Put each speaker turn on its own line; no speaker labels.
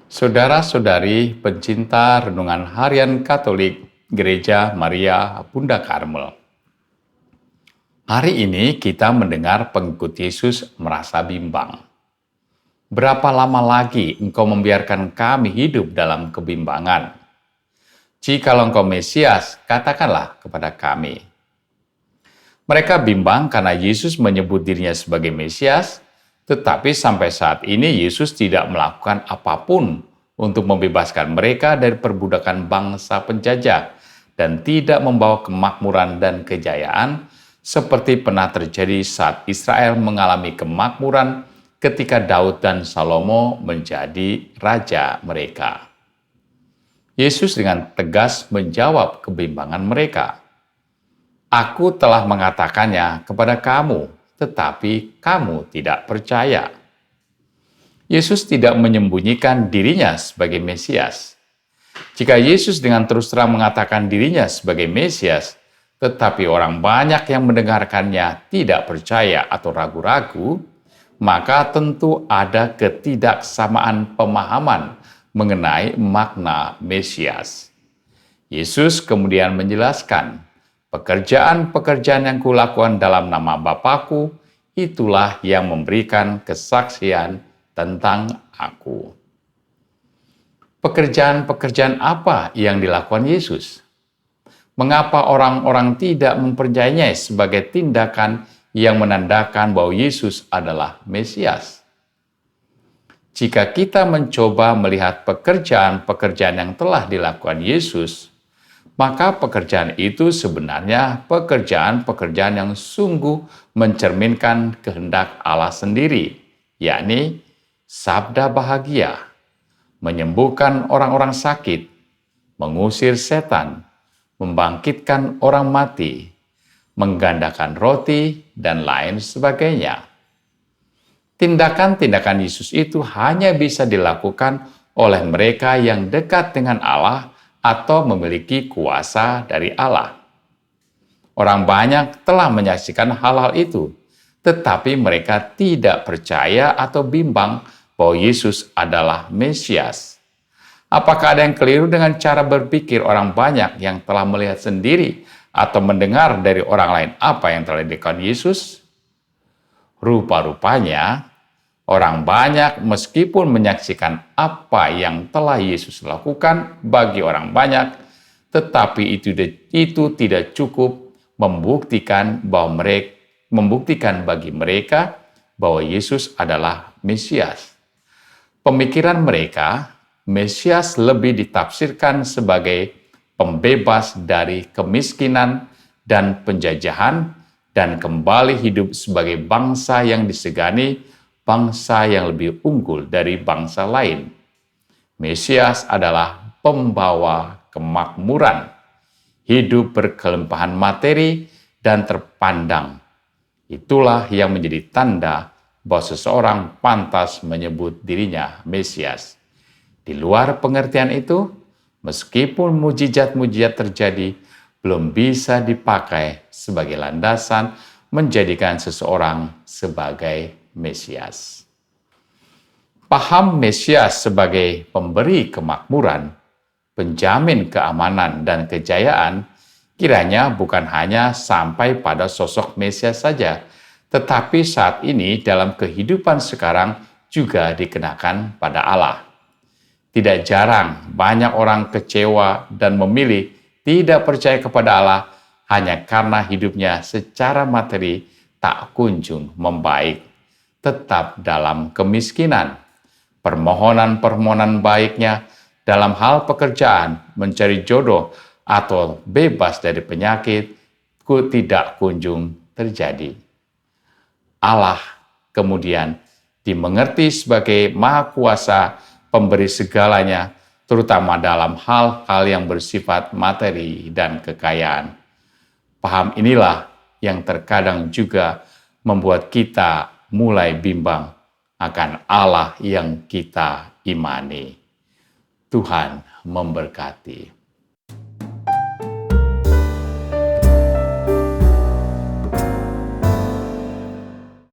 Saudara-saudari pencinta renungan harian Katolik Gereja Maria Bunda Karmel. Hari ini kita mendengar pengikut Yesus merasa bimbang. Berapa lama lagi engkau membiarkan kami hidup dalam kebimbangan? Jikalau engkau Mesias, katakanlah kepada kami. Mereka bimbang karena Yesus menyebut dirinya sebagai Mesias, tetapi sampai saat ini Yesus tidak melakukan apapun untuk membebaskan mereka dari perbudakan bangsa penjajah dan tidak membawa kemakmuran dan kejayaan seperti pernah terjadi saat Israel mengalami kemakmuran ketika Daud dan Salomo menjadi raja mereka. Yesus dengan tegas menjawab kebimbangan mereka. Aku telah mengatakannya kepada kamu, tetapi kamu tidak percaya. Yesus tidak menyembunyikan dirinya sebagai Mesias. Jika Yesus dengan terus terang mengatakan dirinya sebagai Mesias, tetapi orang banyak yang mendengarkannya tidak percaya atau ragu-ragu, maka tentu ada ketidaksamaan pemahaman mengenai makna Mesias. Yesus kemudian menjelaskan, pekerjaan-pekerjaan yang kulakukan dalam nama Bapa-Ku, itulah yang memberikan kesaksian tentang Aku. Pekerjaan-pekerjaan apa yang dilakukan Yesus? Mengapa orang-orang tidak mempercayainya sebagai tindakan yang menandakan bahwa Yesus adalah Mesias? Jika kita mencoba melihat pekerjaan-pekerjaan yang telah dilakukan Yesus, maka pekerjaan itu sebenarnya pekerjaan-pekerjaan yang sungguh mencerminkan kehendak Allah sendiri, yakni sabda bahagia, menyembuhkan orang-orang sakit, mengusir setan, membangkitkan orang mati, menggandakan roti, dan lain sebagainya. Tindakan-tindakan Yesus itu hanya bisa dilakukan oleh mereka yang dekat dengan Allah atau memiliki kuasa dari Allah. Orang banyak telah menyaksikan hal-hal itu, tetapi mereka tidak percaya atau bimbang bahwa Yesus adalah Mesias. Apakah ada yang keliru dengan cara berpikir orang banyak yang telah melihat sendiri atau mendengar dari orang lain apa yang telah dilakukan Yesus? Rupa-rupanya, orang banyak meskipun menyaksikan apa yang telah Yesus lakukan bagi orang banyak, tetapi itu tidak cukup membuktikan bagi mereka bahwa Yesus adalah Mesias. Pemikiran mereka, Mesias lebih ditafsirkan sebagai pembebas dari kemiskinan dan penjajahan dan kembali hidup sebagai bangsa yang disegani, bangsa yang lebih unggul dari bangsa lain. Mesias adalah pembawa kemakmuran, hidup berkelimpahan materi dan terpandang. Itulah yang menjadi tanda bahwa seseorang pantas menyebut dirinya Mesias. Di luar pengertian itu, meskipun mujizat-mujizat terjadi, belum bisa dipakai sebagai landasan menjadikan seseorang sebagai Mesias. Paham Mesias sebagai pemberi kemakmuran, penjamin keamanan dan kejayaan, kiranya bukan hanya sampai pada sosok Mesias saja, tetapi saat ini dalam kehidupan sekarang juga dikenakan pada Allah. Tidak jarang banyak orang kecewa dan memilih tidak percaya kepada Allah hanya karena hidupnya secara materi tak kunjung membaik, tetap dalam kemiskinan. Permohonan-permohonan baiknya dalam hal pekerjaan, mencari jodoh, atau bebas dari penyakit tidak kunjung terjadi. Allah kemudian dimengerti sebagai Maha Kuasa, pemberi segalanya, terutama dalam hal-hal yang bersifat materi dan kekayaan. Paham inilah yang terkadang juga membuat kita mulai bimbang akan Allah yang kita imani. Tuhan memberkati.